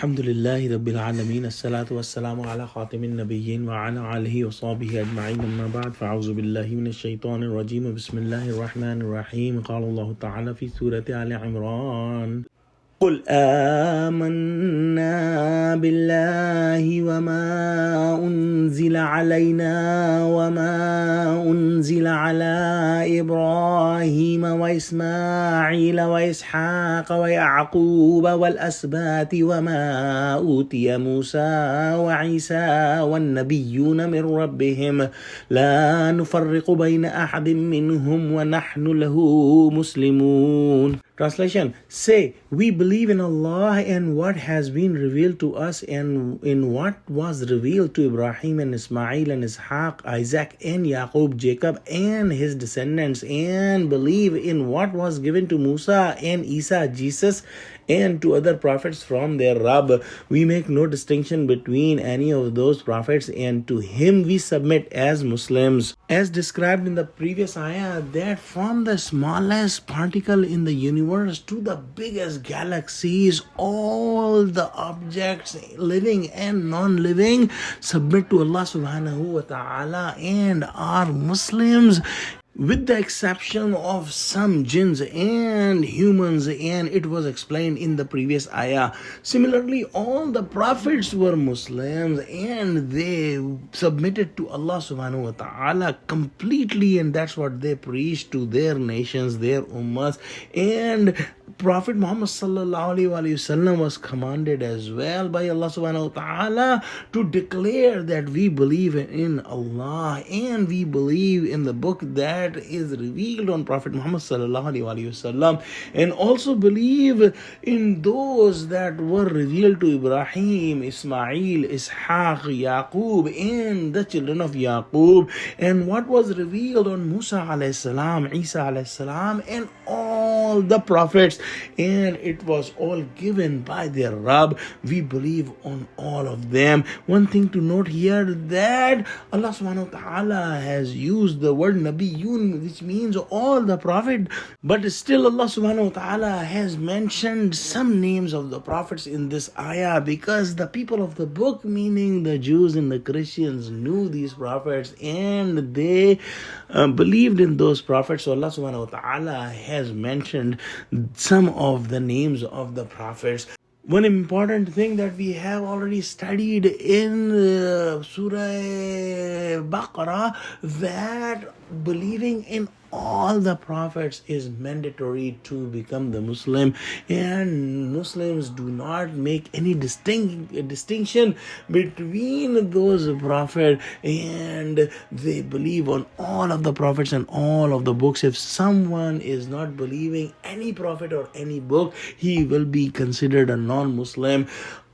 Alhamdulillahi Rabbil Alameen. As-salatu was-salamu ala khatimin nabiyyin wa ala alihi wa sahbihi ajma'in. Amma ba'd. Fa'auzu billahi minash shaitanir rajeem. Bismillahir rahmanir rahim. Qala Allah ta'ala fi Surah Al-E-Imran. قل آمنا بالله وما أنزل علينا وما أنزل على إبراهيم وإسماعيل وإسحاق ويعقوب والأسباط وما أوتي موسى وعيسى والنبيون من ربهم لا نفرق بين أحد منهم ونحن له مسلمون. Translation: Say, we believe in Allah and what has been revealed to us and in what was revealed to Ibrahim and Ismail and Ishaq, Isaac and Yaqub, Jacob and his descendants, and believe in what was given to Musa and Isa, Jesus, and to other prophets from their Rabb. We make no distinction between any of those prophets, and to him we submit as Muslims. As described in the previous ayah, that from the smallest particle in the universe to the biggest galaxies, all the objects, living and non-living, submit to Allah subhanahu wa ta'ala and are Muslims, with the exception of some jinns and humans, and it was explained in the previous ayah. Similarly, all the prophets were Muslims and they submitted to Allah subhanahu wa ta'ala completely, and that's what they preached to their nations, their ummas. And Prophet Muhammad sallallahu alaihi wasallam was commanded as well by Allah subhanahu wa ta'ala to declare that we believe in Allah and we believe in the book that is revealed on Prophet Muhammad sallallahu alaihi wasallam, and also believe in those that were revealed to Ibrahim, Ismail, Ishaq, Yaqub and the children of Yaqub, and what was revealed on Musa alayhi salam, Isa alayhi salam, and all the prophets, and it was all given by their Rabb. We believe on all of them. One thing to note here, that Allah subhanahu wa ta'ala has used the word Nabiyun, which means all the prophet, but still Allah subhanahu wa ta'ala has mentioned some names of the prophets in this ayah, because the people of the book, meaning the Jews and the Christians, knew these prophets and they believed in those prophets. So Allah subhanahu wa ta'ala has mentioned some of the names of the prophets. One important thing that we have already studied in Surah Baqarah, that believing in all the prophets is mandatory to become the Muslim, and Muslims do not make any distinction between those prophets, and they believe on all of the prophets and all of the books. If someone is not believing any prophet or any book, he will be considered a non-Muslim.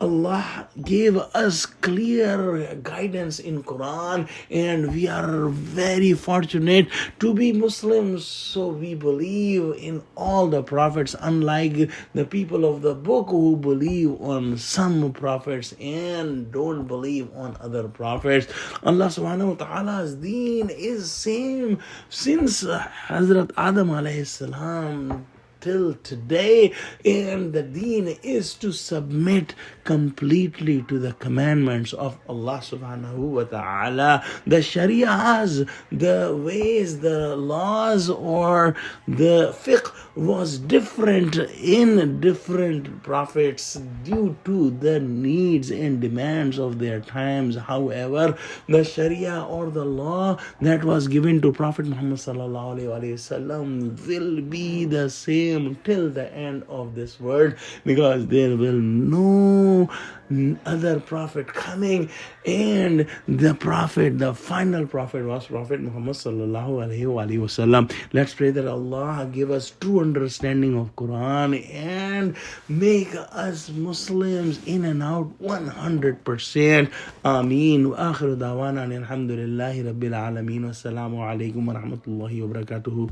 Allah gave us clear guidance in Quran, and we are very fortunate to be Muslims. So we believe in all the prophets, unlike the people of the book who believe on some prophets and don't believe on other prophets. Allah subhanahu wa ta'ala's deen is same since Hazrat Adam alayhi salam till today, and the deen is to submit completely to the commandments of Allah subhanahu wa ta'ala. The shariahs, the ways, the laws or the fiqh was different in different prophets due to the needs and demands of their times. However, the sharia or the law that was given to Prophet Muhammad sallallahu alaihi wasallam will be the same till the end of this world, because there will no other prophet coming, and the final prophet was Prophet Muhammad sallallahu alaihi wasallam. Let's pray that Allah give us true understanding of Quran and make us Muslims in and out 100%. Ameen. Wa akhiru dawana alhamdulillahi rabbil alameen. Wassalamu alaikum wa rahmatullahi wa barakatuhu.